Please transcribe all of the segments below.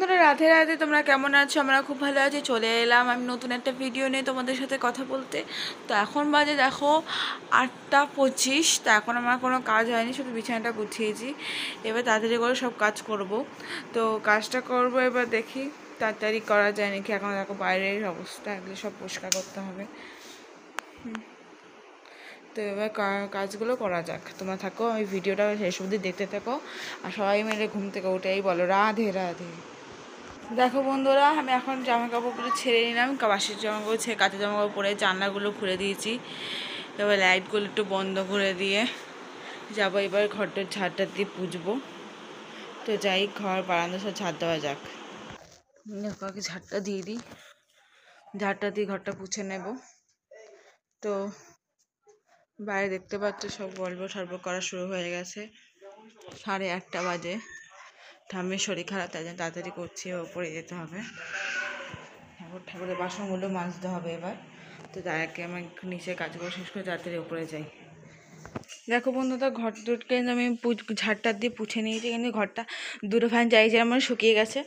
বন্ধুরা, রাধে রাধে। তোমরা কেমন আছো? আমরা খুব ভালো আছি। চলে এলাম আমি নতুন একটা ভিডিও নিয়ে তোমাদের সাথে কথা বলতে। তো এখন বাজে দেখো 8:25। তো এখন আমার কোনো কাজ হয়নি, শুধু বিছানাটা গুছিয়েছি। এবার তাড়াতাড়ি করে সব কাজ করব। তো কাজটা করব, এবার দেখি তাড়াতাড়ি করা যায় নাকি। এখন দেখো বাইরের অবস্থা, এগুলো সব পরিষ্কার করতে হবে। তো এবার কাজগুলো করা যাক। তোমরা থাকো, আমি ভিডিওটা শেষ অবধি দেখতে থাকো। আর সবাই মিলে ঘুম থেকে উঠেই বলো রাধে রাধে। দেখো বন্ধুরা, আমি এখন জামা কাপড়গুলো ছেড়ে নিলাম। বাসির জামা কাপড় ছেড়ে কাঁচা জামা কাপড় পরে জানলাগুলো খুলে দিয়েছি। এবার লাইটগুলো একটু বন্ধ করে দিয়ে যাবো এবার ঘরটার ঝাড়টা দিয়ে পুজবো। তো যাই, ঘর বারান্দা সব ঝাড় দেওয়া যাক। কাউকে ঝাড়টা দিয়ে দিই, ঝাড়টা দিয়ে ঘরটা পুছে নেব। তো বাইরে দেখতে পাচ্ছ সব গল্প সর্ব করা শুরু হয়ে গেছে। 8:30 বাজে। ঠাম্মির শরীর খারাপ, তাই জন্য তাড়াতাড়ি করছি, ওপরে যেতে হবে। ঠাকুরের বাসনগুলো মাজতে হবে এবার। তো তার আগে আমি নিচে কাজগুলো শেষ করে তাড়াতাড়ি উপরে যাই। দেখো বন্ধুরা, ঘর দুটোকে আমি ঝাড়টা দিয়ে পুছে নিয়েছি, কিন্তু ঘরটা দুটো ফ্যান যাই যেমন শুকিয়ে গেছে।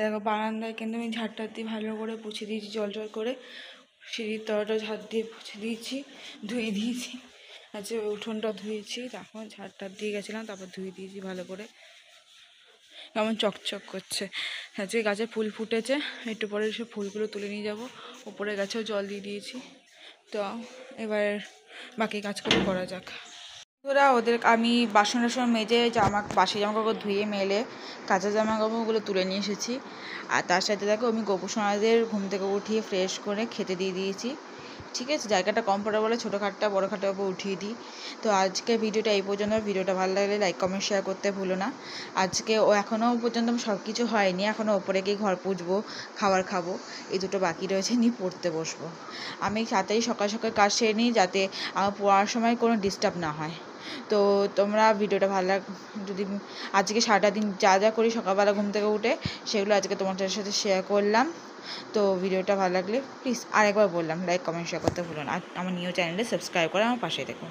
দেখো বারান্দায় কিন্তু আমি ঝাড়টা দিয়ে ভালো করে পুছে দিয়েছি, জল জল করে। সিঁড়ির তলাটা ঝাড় দিয়ে পুছে দিয়েছি, ধুয়ে দিয়েছি। আচ্ছা, উঠোনটা ধুয়েছি, তখন ঝাড়টা দিয়ে গেছিলাম, তারপর ধুয়ে দিয়েছি ভালো করে। কেমন চকচক করছে। আজকে গাছে ফুল ফুটেছে, একটু পরে সব ফুলগুলো তুলে নিয়ে যাব। ওপরে গাছেও জল দিয়ে দিয়েছি। তো এবার বাকি কাজগুলো করা যাক। ওদের আমি বাসন টাসন মেজে বাসি জামা কাপড় ধুয়ে মেলে কাঁচা জামা কাপড়গুলো তুলে নিয়ে এসেছি। আর তার সাথে দেখো আমি গোপুসোনাদের ঘুম থেকে উঠিয়ে ফ্রেশ করে খেতে দিয়ে দিয়েছি। ঠিক আছে, জায়গাটা কমফোর্টেবল, ছোটো খাটটা বড়ো খাটের উপর উঠিয়ে দিই। তো আজকে ভিডিওটা এই পর্যন্ত। ভিডিওটা ভালো লাগলে লাইক কমেন্ট শেয়ার করতে ভুলো না। আজকে এখনও পর্যন্ত সব কিছু হয়নি, এখনও ওপরে গিয়ে ঘর পুছবো, খাবার খাবো, এই দুটো বাকি রয়েছে, নিয়ে পড়তে বসবো। আমি তাড়াতাড়ি সকাল সকাল কাজ সেরে নিই, যাতে আমার পড়ার সময় কোনো ডিস্টার্ব না হয়। তো তোমরা ভিডিওটা ভালো যদি আজকে সারাটা দিন যা যা করি সকালবেলা ঘুম থেকে উঠে, সেগুলো আজকে তোমাদের সাথে শেয়ার করলাম। তো ভিডিওটা ভালো লাগলে প্লিজ আরেকবার বললাম লাইক কমেন্ট শেয়ার করতে ভুলো না। আর আমার নিউ চ্যানেলে সাবস্ক্রাইব করে আমার পাশে দেখুন।